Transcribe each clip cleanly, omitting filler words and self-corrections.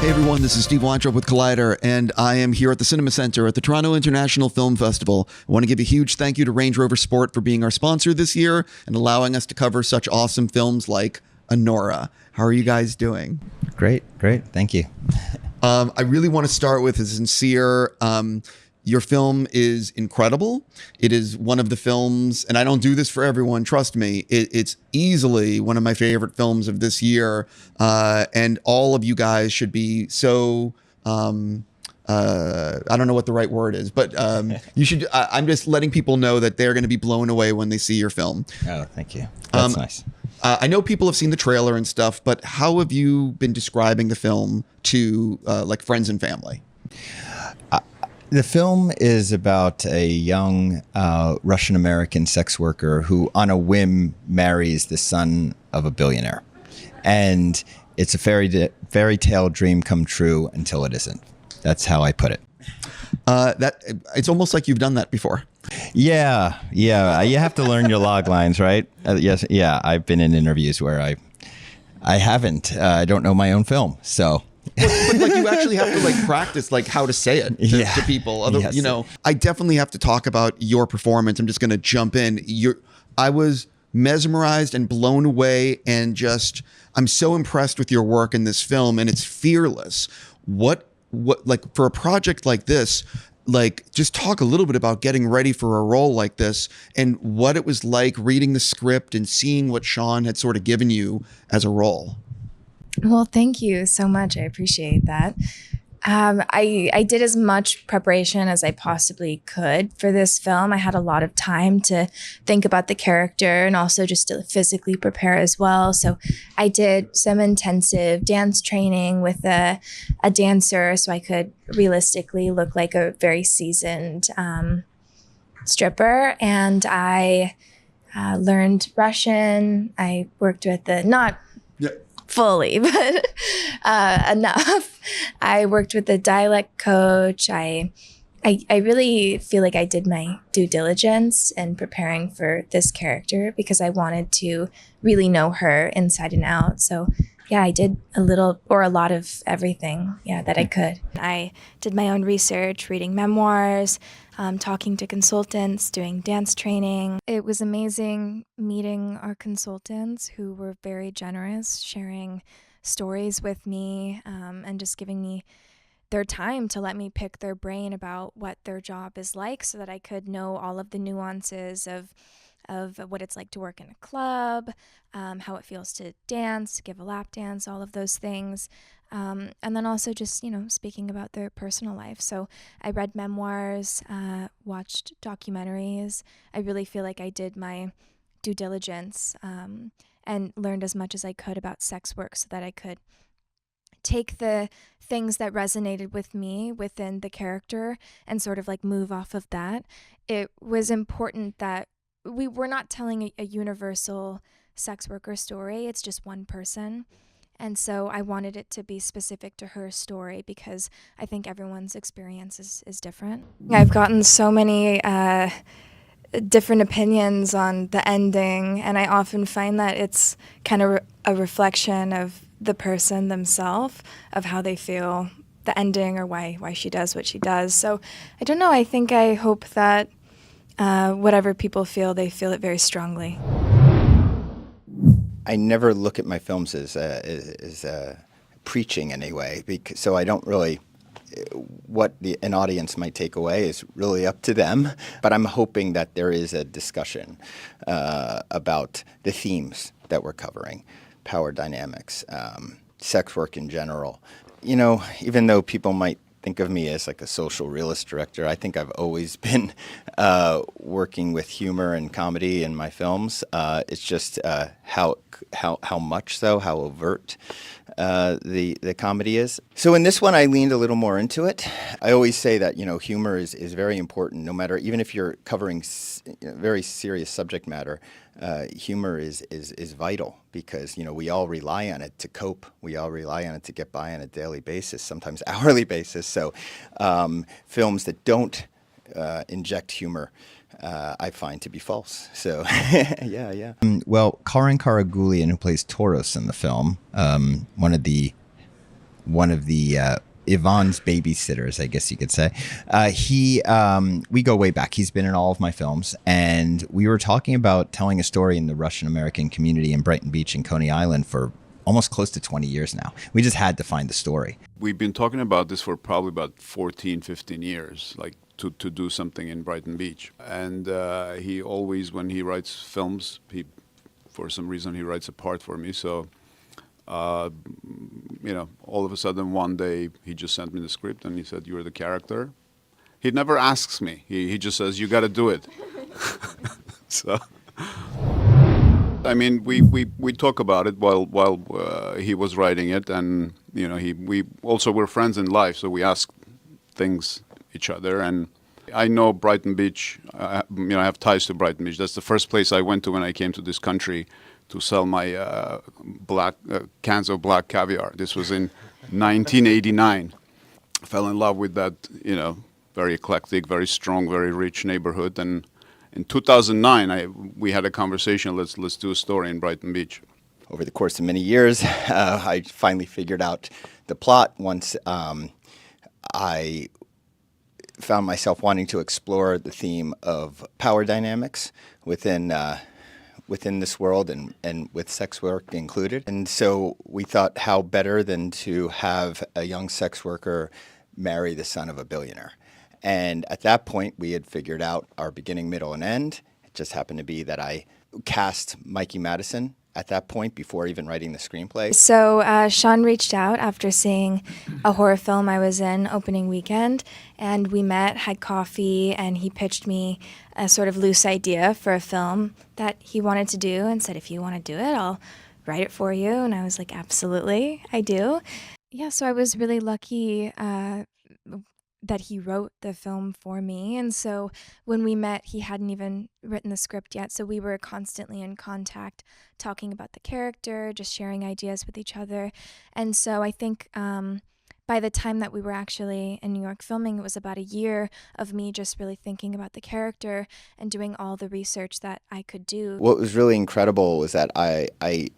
Hey everyone, this is Steve Weintraub with Collider, and I am here at the Cinema Center at the Toronto International Film Festival. I want to give a huge thank you to Range Rover Sport for being our sponsor this year and allowing us to cover such awesome films like Anora. How are you guys doing? Great. Thank you. I really want to start with a sincere, your film is incredible. It is one of the films, and I don't do this for everyone, trust me, it's easily one of my favorite films of this year. And all of you guys should be so, I don't know what the right word is, but you should, I'm just letting people know that they're going to be blown away when they see your film. Oh, thank you. That's nice. I know people have seen the trailer and stuff, but how have you been describing the film to like friends and family? The film is about a young Russian-American sex worker who, on a whim, marries the son of a billionaire. And it's a fairy tale dream come true until it isn't. That's how I put it. It's almost like you've done that before. Yeah. You have to learn your log lines, right? Yes. Yeah. I've been in interviews where I haven't. I don't know my own film, so. But like you actually have to like practice like how to say it to people. Yes. You know, I definitely have to talk about your performance. I'm just going to jump in. I was mesmerized and blown away, and just I'm so impressed with your work in this film, and it's fearless. What like for a project like this, like just talk a little bit about getting ready for a role like this and what it was like reading the script and seeing what Sean had sort of given you as a role. Well, thank you so much. I appreciate that. I did as much preparation as I possibly could for this film. I had a lot of time to think about the character and also just to physically prepare as well. So I did some intensive dance training with a dancer so I could realistically look like a very seasoned stripper. And I learned Russian. I worked with fully, but enough. I worked with a dialect coach. I really feel like I did my due diligence in preparing for this character because I wanted to really know her inside and out. So yeah, I did a lot of everything, that I could. I did my own research, reading memoirs, talking to consultants, doing dance training. It was amazing meeting our consultants who were very generous, sharing stories with me, and just giving me their time to let me pick their brain about what their job is like so that I could know all of the nuances of what it's like to work in a club, how it feels to dance, to give a lap dance, all of those things. And then also just, speaking about their personal life. So I read memoirs, watched documentaries. I really feel like I did my due diligence and learned as much as I could about sex work so that I could take the things that resonated with me within the character and sort of like move off of that. It was important that we were not telling a universal sex worker story. It's just one person. And so I wanted it to be specific to her story because I think everyone's experience is different. I've gotten so many different opinions on the ending, and I often find that it's kind of a reflection of the person themselves, of how they feel the ending or why she does what she does. So I don't know. I hope that whatever people feel, they feel it very strongly. I never look at my films as preaching anyway, so I don't really. What an audience might take away is really up to them. But I'm hoping that there is a discussion about the themes that we're covering, power dynamics, sex work in general. Even though people might think of me as like a social realist director, I think I've always been working with humor and comedy in my films. It's just how much so, how overt the comedy is. So in this one, I leaned a little more into it. I always say that humor is very important, no matter, even if you're covering very serious subject matter. Humor is vital because we all rely on it to cope. We all rely on it to get by on a daily basis, sometimes hourly basis. So films that don't inject humor, I find to be false. So yeah. Well, Karan Karagulian, who plays Tauros in the film, one of the one of the Yvonne's babysitters, I guess you could say. We go way back. He's been in all of my films, and we were talking about telling a story in the Russian-American community in Brighton Beach and Coney Island for almost close to 20 years now. We just had to find the story. We've been talking about this for probably about 14, 15 years, like to do something in Brighton Beach. And he always, when he writes films, for some reason, he writes a part for me. So, all of a sudden one day he just sent me the script and he said, "You're the character." He never asks me. He just says, "You got to do it." So, I mean, we talk about it while he was writing it, and we also were friends in life, so we ask things each other. And I know Brighton Beach. I have ties to Brighton Beach. That's the first place I went to when I came to this country to sell my black cans of black caviar. This was in 1989. I fell in love with that, very eclectic, very strong, very rich neighborhood. And in 2009, we had a conversation. Let's do a story in Brighton Beach. Over the course of many years, I finally figured out the plot once I found myself wanting to explore the theme of power dynamics within this world and with sex work included. And so we thought, how better than to have a young sex worker marry the son of a billionaire. And at that point, we had figured out our beginning, middle, and end. It just happened to be that I cast Mikey Madison at that point before even writing the screenplay. So Sean reached out after seeing a horror film I was in opening weekend, and we met, had coffee, and he pitched me a sort of loose idea for a film that he wanted to do and said, "If you want to do it, I'll write it for you." And I was like, "Absolutely, I do." Yeah, so I was really lucky that he wrote the film for me. And so when we met, he hadn't even written the script yet. So we were constantly in contact, talking about the character, just sharing ideas with each other. And so I think by the time that we were actually in New York filming, it was about a year of me just really thinking about the character and doing all the research that I could do. What was really incredible was that I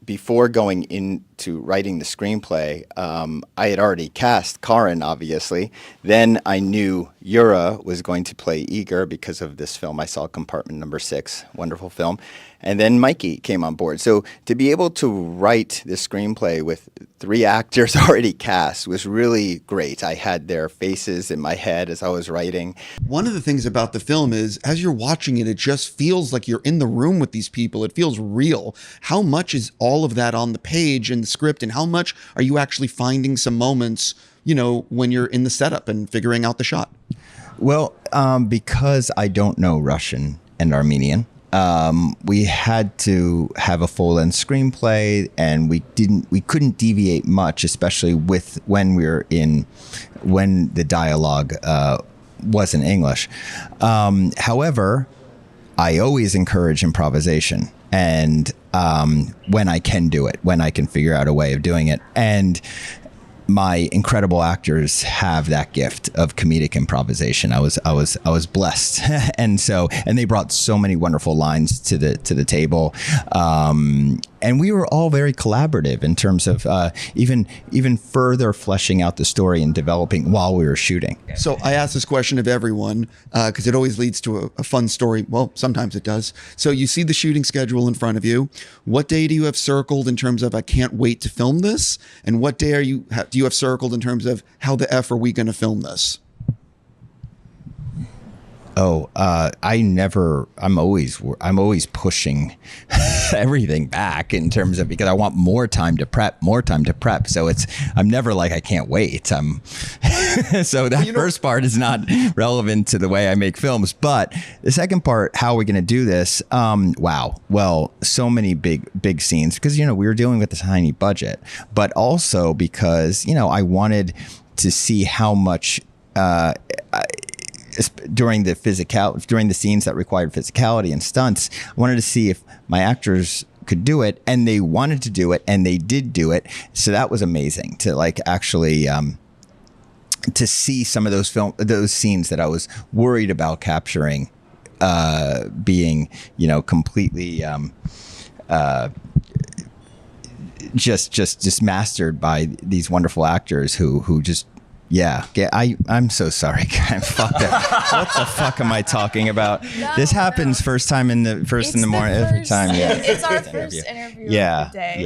before going into writing the screenplay, I had already cast Karin, obviously. Then I knew Yura was going to play Igor because of this film I saw, Compartment Number 6, wonderful film. And then Mikey came on board. So to be able to write this screenplay with 3 actors already cast was really great. I had their faces in my head as I was writing. One of the things about the film is, as you're watching it, it just feels like you're in the room with these people. It feels real. How much is all of that on the page and the script, and how much are you actually finding some moments, when you're in the setup and figuring out the shot? Well, because I don't know Russian and Armenian, we had to have a full-length screenplay, and we couldn't deviate much, especially when the dialogue was in English. However, I always encourage improvisation, and when I can do it, when I can figure out a way of doing it. And my incredible actors have that gift of comedic improvisation. I was blessed, and they brought so many wonderful lines to the table, and we were all very collaborative in terms of even further fleshing out the story and developing while we were shooting. So I ask this question of everyone because it always leads to a fun story. Well, sometimes it does. So you see the shooting schedule in front of you. What day do you have circled in terms of I can't wait to film this, and what day do you have circled in terms of how the F are we going to film this? I'm always pushing everything back in terms of, because I want more time to prep. So I'm never like, I can't wait. So that first part is not relevant to the way I make films. But the second part, how are we going to do this? Wow. Well, so many big scenes because, we were dealing with a tiny budget, but also because, I wanted to see how much, during the scenes that required physicality and stunts, I wanted to see if my actors could do it, and they wanted to do it, and they did do it. So that was amazing to actually to see some of those scenes that I was worried about capturing being completely just mastered by these wonderful actors who just. Yeah, I'm so sorry. Fuck that. What the fuck am I talking about? This happens first time in the morning every time. Yeah, it's our first interview of the day.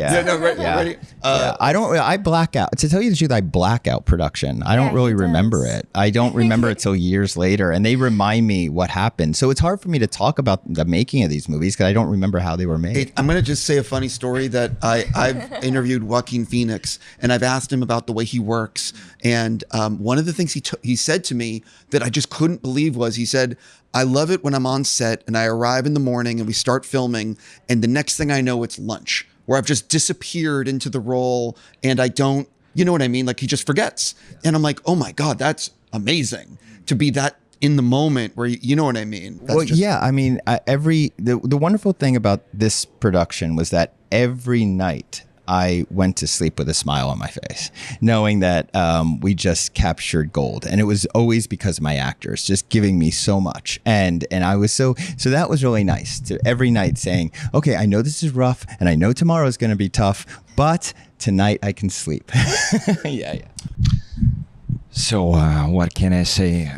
Ready? I black out. To tell you the truth, I black out production. I don't really remember it. I don't remember it till years later, and they remind me what happened. So it's hard for me to talk about the making of these movies because I don't remember how they were made. I'm going to just say a funny story that I've interviewed Joaquin Phoenix, and I've asked him about the way he works. And one of the things he said to me that I just couldn't believe was he said, I love it when I'm on set and I arrive in the morning and we start filming, and the next thing I know, it's lunch, where I've just disappeared into the role and I don't, you know what I mean? Like he just forgets. And I'm like, oh my God, that's amazing to be that in the moment where you know what I mean? I mean, the wonderful thing about this production was that every night I went to sleep with a smile on my face, knowing that we just captured gold. And it was always because of my actors just giving me so much. And I was so that was really nice to every night saying, okay, I know this is rough and I know tomorrow is going to be tough, but tonight I can sleep. Yeah. So what can I say?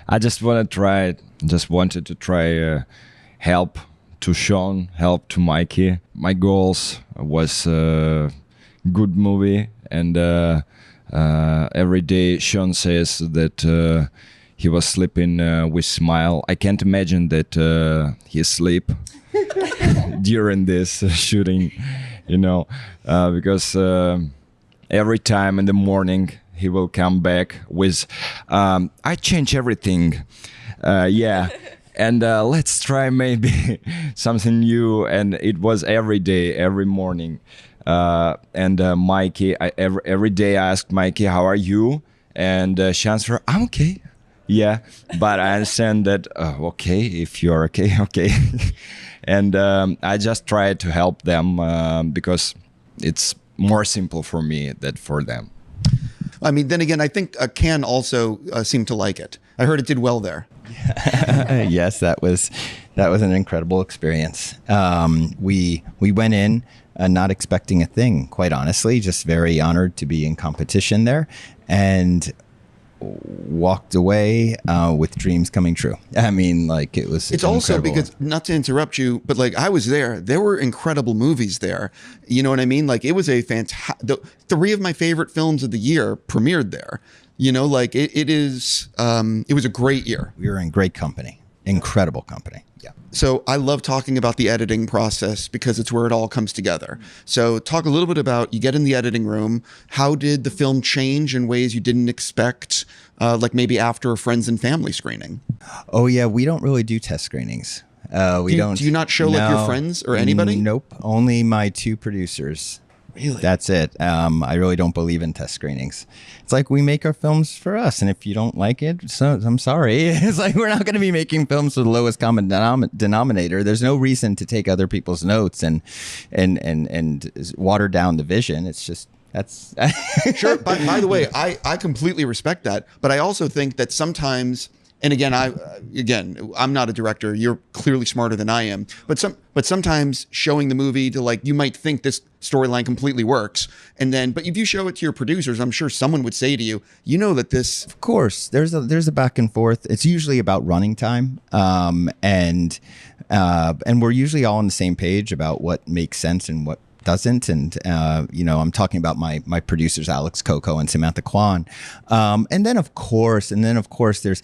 I just wanted to try help to Sean, help to Mikey. My goals was a good movie, and every day Sean says that he was sleeping with smile. I can't imagine that he sleep during this shooting, because every time in the morning he will come back with, I change everything. And let's try maybe something new. And it was every day, every morning. And Mikey, every day I asked Mikey, how are you? And she answered, I'm okay. Yeah, but I understand that, okay, if you're okay, okay. And I just tried to help them because it's more simple for me than for them. I mean, then again, I think Cannes also seemed to like it. I heard it did well there. Yes, that was an incredible experience. We went in not expecting a thing, quite honestly, just very honored to be in competition there, and walked away with dreams coming true. I mean, like it was. It's also because, not to interrupt you, but like I was there. There were incredible movies there. You know what I mean? Like it was a fantastic. 3 of my favorite films of the year premiered there. Like it was a great year. We were in great company, incredible company. Yeah. So I love talking about the editing process because it's where it all comes together. So talk a little bit about, you get in the editing room. How did the film change in ways you didn't expect, like maybe after a friends and family screening? Oh yeah, we don't really do test screenings. Do you not show like your friends or anybody? Nope, only my 2 producers. Really? That's it. I really don't believe in test screenings. It's like we make our films for us, and if you don't like it, so I'm sorry. It's like we're not going to be making films with the lowest common denominator. There's no reason to take other people's notes and water down the vision. It's just that's sure. By the way, I completely respect that, but I also think that sometimes. And again, I'm not a director. You're clearly smarter than I am. But sometimes showing the movie to like, you might think this storyline completely works, but if you show it to your producers, I'm sure someone would say to you, that this. Of course, there's a back and forth. It's usually about running time, and we're usually all on the same page about what makes sense and what doesn't. And I'm talking about my producers, Alex Coco and Samantha Kwan, and then of course there's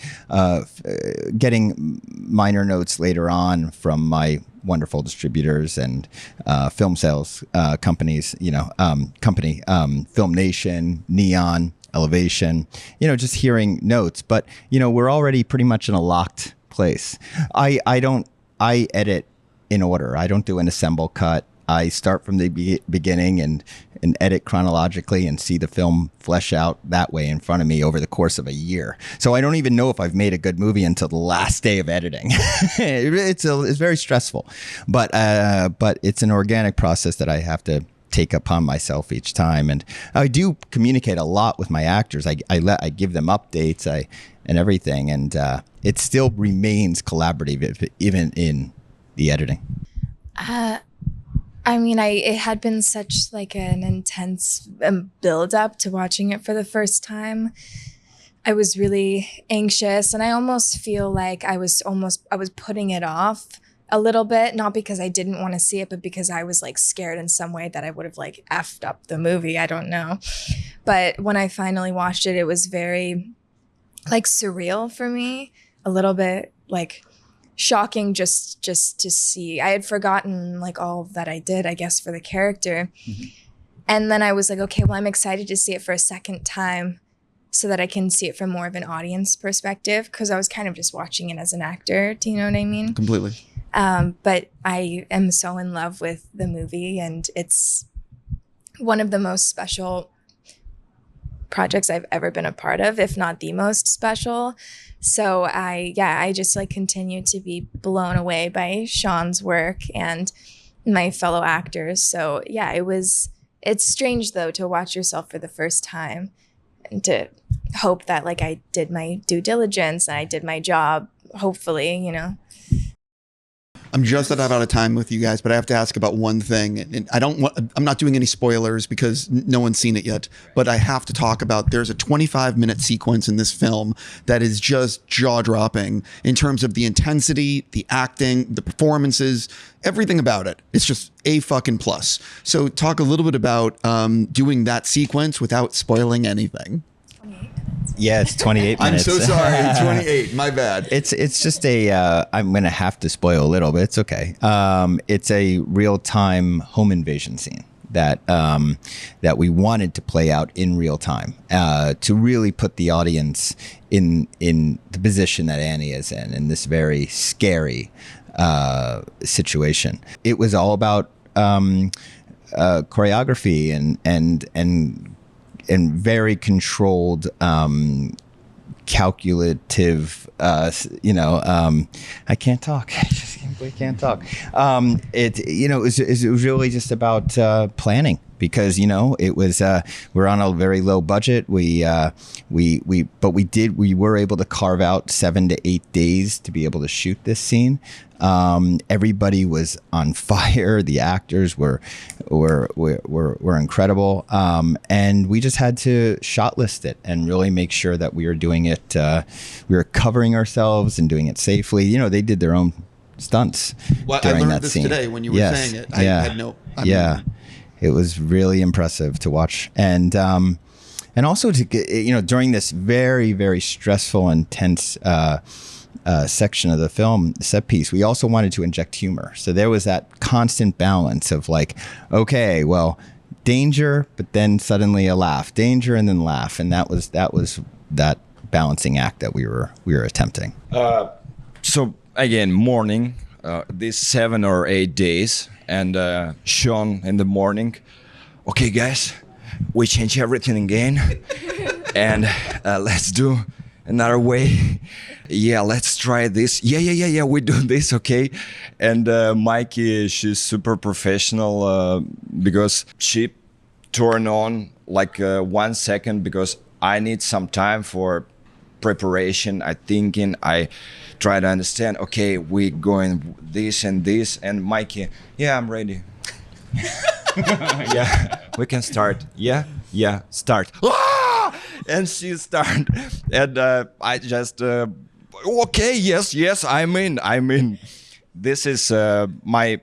getting minor notes later on from my wonderful distributors and film sales companies, Film Nation, Neon, Elevation, just hearing notes. But we're already pretty much in a locked place. I edit in order. I don't do an assemble cut. I start from the beginning and edit chronologically and see the film flesh out that way in front of me over the course of a year. So I don't even know if I've made a good movie until the last day of editing. It's very stressful, but it's an organic process that I have to take upon myself each time. And I do communicate a lot with my actors. I give them updates and everything, and it still remains collaborative even in the editing. I mean, it had been such like an intense build up to watching it for the first time. I was really anxious, and I almost feel like I was putting it off a little bit, not because I didn't want to see it, but because I was like scared in some way that I would have like effed up the movie. I don't know. But when I finally watched it, it was very like surreal for me, a little bit like shocking just to see. I had forgotten like all that I did, I guess, for the character. Mm-hmm. And then I was like, okay, well, I'm excited to see it for a second time so that I can see it from more of an audience perspective, because I was kind of just watching it as an actor. Do you know what I mean? Completely. But I am so in love with the movie, and it's one of the most special projects I've ever been a part of, if not the most special. So I just like continue to be blown away by Sean's work and my fellow actors. So yeah, it's strange though to watch yourself for the first time and to hope that like I did my due diligence and I did my job, hopefully, you know. I'm just about out of time with you guys, but I have to ask about one thing. And I'm not doing any spoilers because no one's seen it yet, but I have to talk about, there's a 25-minute sequence in this film that is just jaw-dropping in terms of the intensity, the acting, the performances, everything about it. It's just a fucking plus. So talk a little bit about doing that sequence without spoiling anything. Yeah, it's 28 minutes. I'm so sorry. 28. My bad. It's just I'm going to have to spoil a little bit. It's okay. It's a real-time home invasion scene that we wanted to play out in real time to really put the audience in the position that Annie is in this very scary situation. It was all about choreography and very controlled, calculative, I can't talk. I just simply can't talk. It was really just about planning, because it was we're on a very low budget. We were able to carve out 7 to 8 days to be able to shoot this scene. Everybody was on fire. The actors were incredible, and we just had to shot list it and really make sure that we were doing it. We were covering ourselves and doing it safely. They did their own stunts during that scene. Today when you were saying it. I had no. It was really impressive to watch, and also to get, during this very, very stressful, intense section of the film set piece, we also wanted to inject humor. So there was that constant balance of like, okay, well, danger, but then suddenly a laugh, danger, and then laugh, and that was that balancing act that we were attempting. So again, morning, these 7 or 8 days, and Sean in the morning. Okay, guys, we change everything again, and let's do another way. Yeah, let's try this. Yeah, we do this, okay? And Mikey, she's super professional because she turned on like 1 second, because I need some time for preparation. I try to understand, okay, we going this and this, and Mikey, yeah, I'm ready. Yeah, we can start. Yeah, start. Ah! And she started, and I just okay, yes, I'm in. This is my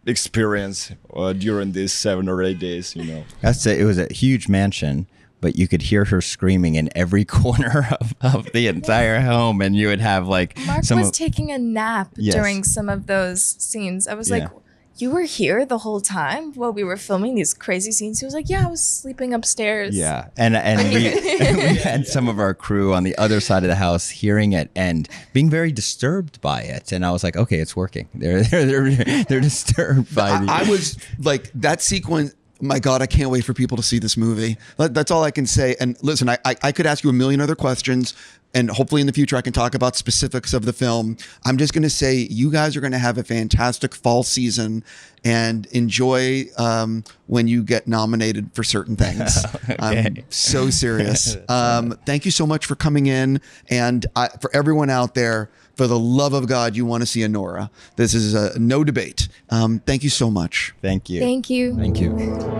experience during these 7 or 8 days. That's it. It was a huge mansion, but you could hear her screaming in every corner of the entire home, and you would have like Mark was taking a nap during some of those scenes. I was like, you were here the whole time while we were filming these crazy scenes? He was like, yeah, I was sleeping upstairs. Yeah, and we had some of our crew on the other side of the house hearing it and being very disturbed by it. And I was like, okay, it's working. They're disturbed by I was like, that sequence. My God, I can't wait for people to see this movie. That's all I can say. And listen, I could ask you a million other questions, and hopefully in the future I can talk about specifics of the film. I'm just going to say you guys are going to have a fantastic fall season, and enjoy when you get nominated for certain things. Okay. I'm so serious. Thank you so much for coming in. And for everyone out there, for the love of God, you want to see Anora. This is no debate. Thank you so much. Thank you. Thank you. Thank you.